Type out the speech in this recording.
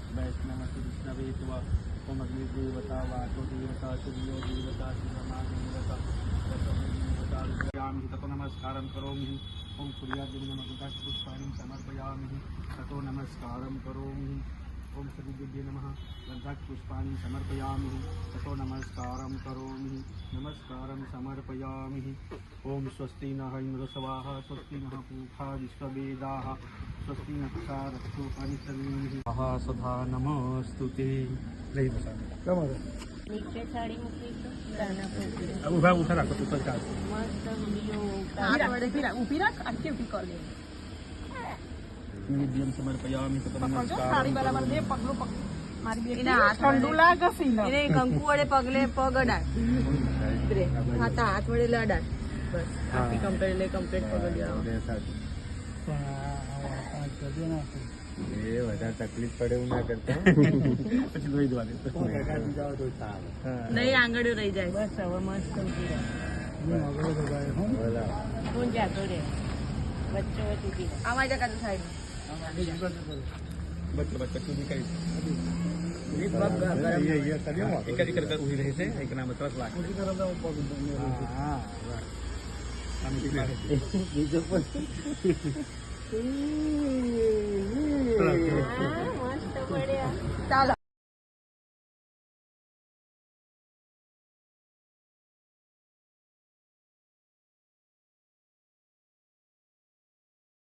वैष्णवति विष्णवे त्वा देवता वाचो देवता सूर्यो देवता शिवमा देवता समर्पयामि ततो नमस्कारं करोमि। ओम सूर्याय नमः पुष्पाणि समर्पयामि ततो नमस्कारं करोमि। ओम श्रीगुरुभ्यो नमः पुष्पाणि समर्पयामि ततो नमस्कारं करोमि। नमस्कारं समर्पयामि। ओम स्वस्ति नः इंद्रसवाः स्वस्ति नः पूषा विश्ववेदाः स्वस्ति नः रक्षो अनितरिः सदा नमस्तुते। नहीं बता नीचे साड़ी मूकी तो गाना पड़ती अब उठा रखो तो सरकार मस्त वीडियो उतार ऊपी रख आके ऊपी कर ले निवेद्यं समर्पयामि ततो नमस्कारं साड़ी बराबर दे पगलो पग मारी बेटी ठंडू लागे સીનો એને કંકુ વડે પગલે પગ અડાડ રે હાથ હાથ વડે લડાડ બસ આખી કમ્પ્લીટ પગ અડાડ એ વધારે તકલીફ પડે એવું ના કરતા પછી દોઈ દવા દે જાઓ તો સારું. નહીં આંગળીઓ રહી જાય બસ હવે મસ્ત ઊભી રહે બોલા કોણ જાતો રે બચ્ચો ઊભી રહે આમાં જકા તો સાઈડ બચ્ચો સુધી કરી ये करियो એક જ કરતા ઉભી રહે છે એક નામ 30 લાખ હા આમ કે બીજો પણ મસ્ત પડ્યા ચાલો